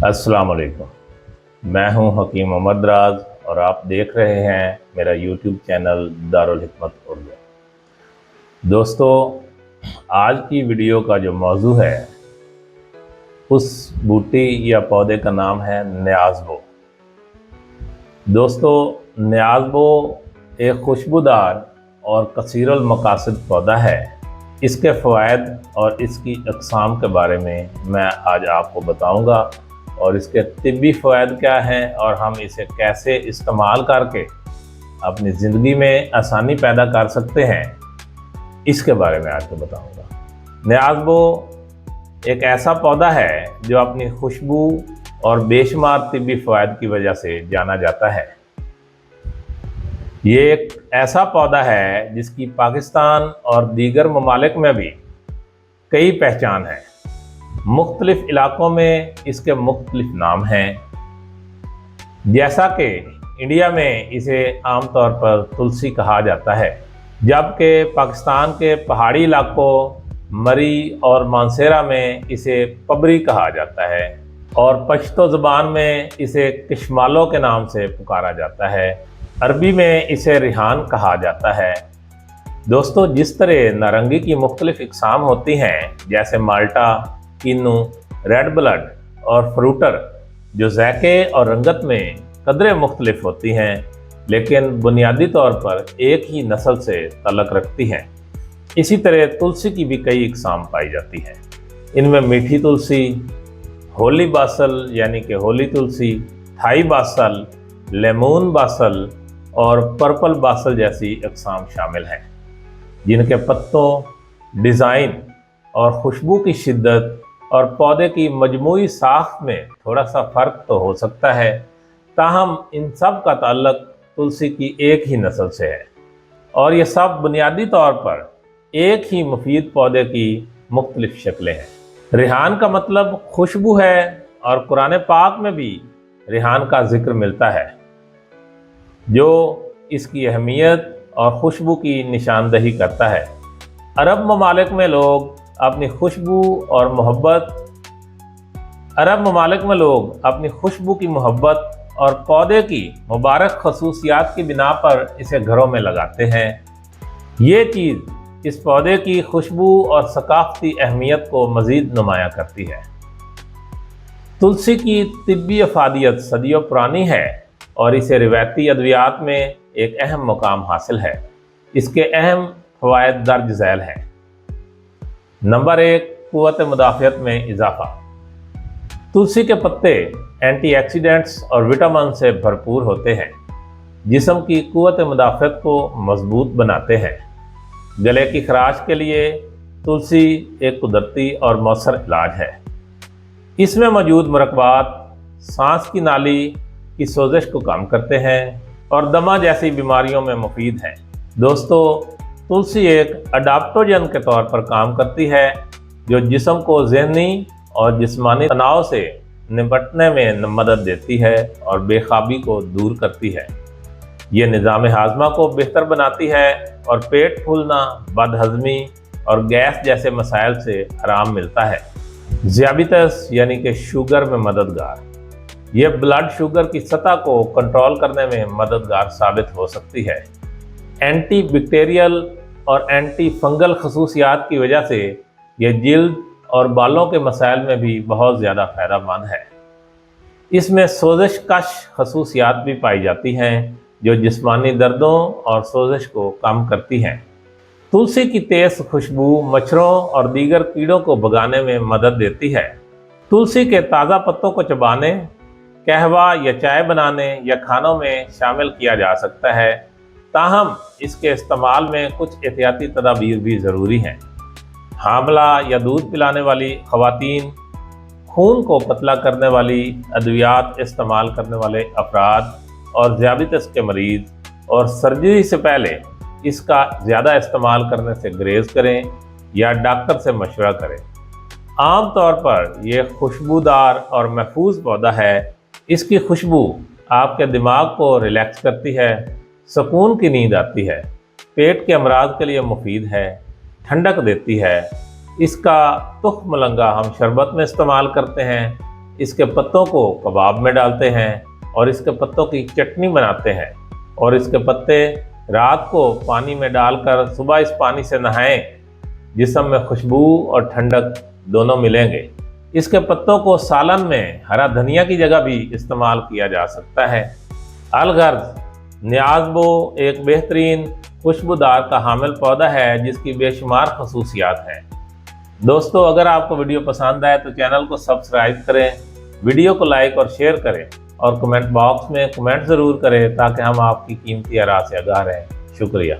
अस्सलाम वालेकुम। मैं हूं हकीम मोहम्मद राज और आप देख रहे हैं मेरा यूट्यूब चैनल दारुल हिकमत उर्दू। दोस्तों, आज की वीडियो का जो मौजू है उस बूटी या पौधे का नाम है न्याज़बो। दोस्तों, न्याज़बो एक खुशबूदार और कसीरुल मकासद पौधा है। इसके फ़वाइद और इसकी अक़साम के बारे में मैं आज आपको बताऊंगा और इसके तिब्बी फ़वाइद क्या हैं और हम इसे कैसे इस्तेमाल करके अपनी ज़िंदगी में आसानी पैदा कर सकते हैं, इसके बारे में आपको बताऊंगा। न्याज़बो एक ऐसा पौधा है जो अपनी खुशबू और बेशुमार तिब्बी फ़वाइद की वजह से जाना जाता है। ये एक ऐसा पौधा है जिसकी पाकिस्तान और दीगर ममालिक में भी कई पहचान है। मुख्तलिफ इलाकों में इसके मुख्तलिफ नाम हैं। जैसा कि इंडिया में इसे आमतौर पर तुलसी कहा जाता है, जबकि पाकिस्तान के पहाड़ी इलाकों मरी और मानसेरा में इसे पबरी कहा जाता है और पश्तो ज़बान में इसे किशमालो के नाम से पुकारा जाता है। अरबी में इसे रिहान कहा जाता है। दोस्तों, जिस तरह नारंगी की मुख्तलिफ इक़साम होती हैं, जैसे माल्टा, किन्नू, रेड ब्लड और फ्रूटर, जो ज़ायके और रंगत में कदरें मुख्तलिफ होती हैं, लेकिन बुनियादी तौर पर एक ही नस्ल से तल्लुक़ रखती हैं, इसी तरह तुलसी की भी कई इक़साम पाई जाती हैं। इनमें मीठी तुलसी, होली बासल यानी कि होली तुलसी, थाई बासल, लेमून बासल और पर्पल बासल जैसी इक़साम शामिल हैं, जिनके पत्तों, डिज़ाइन और खुशबू की शिद्दत और पौधे की मजमूई साख्त में थोड़ा सा फ़र्क तो हो सकता है, ताहम इन सब का ताल्लुक़ तुलसी की एक ही नस्ल से है और ये सब बुनियादी तौर पर एक ही मुफीद पौधे की मुख्तलिफ शक्लें हैं। रिहान का मतलब खुशबू है और कुरान पाक में भी रिहान का जिक्र मिलता है, जो इसकी अहमियत और खुशबू की निशानदही करता है। अरब ममालिक में लोग अपनी खुशबू की मोहब्बत और पौधे की मुबारक खसूसियात की बिना पर इसे घरों में लगाते हैं। ये चीज़ इस पौधे की खुशबू और सकाफ़ती अहमियत को मज़ीद नुमायाँ करती है। तुलसी की तिब्बी अफादियत सदियों पुरानी है और इसे रिवायती अद्वियात में एक अहम मुकाम हासिल है। इसके अहम फ़वाइद दर्ज झैल हैं। नंबर 1, क़ुव्वत मुदाफ़ियत में इजाफ़ा। तुलसी के पत्ते एंटीऑक्सीडेंट्स और विटामिन से भरपूर होते हैं, जिस्म की क़ुव्वत मुदाफ़ियत को मजबूत बनाते हैं। गले की खराश के लिए तुलसी एक कुदरती और मौसर इलाज है। इसमें मौजूद मुरक्बात सांस की नाली की सोजिश को कम करते हैं और दमा जैसी बीमारियों में मुफीद हैं। दोस्तों, तुलसी एक अडाप्टोजन के तौर पर काम करती है, जो जिस्म को ज़हनी और जिस्मानी तनाव से निपटने में मदद देती है और बेख़ाबी को दूर करती है। ये निज़ाम हाज़मा को बेहतर बनाती है और पेट फूलना, बदहज़मी और गैस जैसे मसाइल से आराम मिलता है। ज़ियाबितस यानी कि शुगर में मददगार। यह ब्लड शुगर की सतह को कंट्रोल करने में मददगार साबित हो सकती है। एंटी बैक्टीरियल और एंटी फंगल खसूसियात की वजह से यह जिल्द और बालों के मसाइल में भी बहुत ज़्यादा फ़ायदेमंद है। इसमें सोजिश कश खसूसियात भी पाई जाती हैं, जो जिस्मानी दर्दों और सोजिश को कम करती हैं। तुलसी की तेज़ खुशबू मच्छरों और दीगर कीड़ों को भगाने में मदद देती है। तुलसी के ताज़ा पत्तों को चबाने, कहवा या चाय बनाने या खानों में शामिल किया जा सकता है, ताहम इसके इस्तेमाल में कुछ एहतियाती तदाबीर भी ज़रूरी हैं। हामला या दूध पिलाने वाली ख़वातीन, खून को पतला करने वाली अद्वियात इस्तेमाल करने वाले अफराद और ज़ियाबितस के मरीज़ और सर्जरी से पहले इसका ज़्यादा इस्तेमाल करने से गुरेज करें या डॉक्टर से मशवरा करें। आम तौर पर यह खुशबूदार और महफूज पौधा है। इसकी खुशबू आपके दिमाग को रिलैक्स करती है, सुकून की नींद आती है, पेट के अमराज के लिए मुफीद है, ठंडक देती है। इसका तुख मलंगा हम शरबत में इस्तेमाल करते हैं। इसके पत्तों को कबाब में डालते हैं और इसके पत्तों की चटनी बनाते हैं और इसके पत्ते रात को पानी में डालकर सुबह इस पानी से नहाएं, जिस्म में खुशबू और ठंडक दोनों मिलेंगे। इसके पत्तों को सालन में हरा धनिया की जगह भी इस्तेमाल किया जा सकता है। अलगर्ज न्याज़बो एक बेहतरीन खुशबूदार का हामिल पौधा है जिसकी बेशुमार खसूसियात हैं। दोस्तों, अगर आपको वीडियो पसंद आए तो चैनल को सब्सक्राइब करें, वीडियो को लाइक और शेयर करें और कमेंट बॉक्स में कमेंट ज़रूर करें ताकि हम आपकी कीमती आरा से आगाह रहें। शुक्रिया।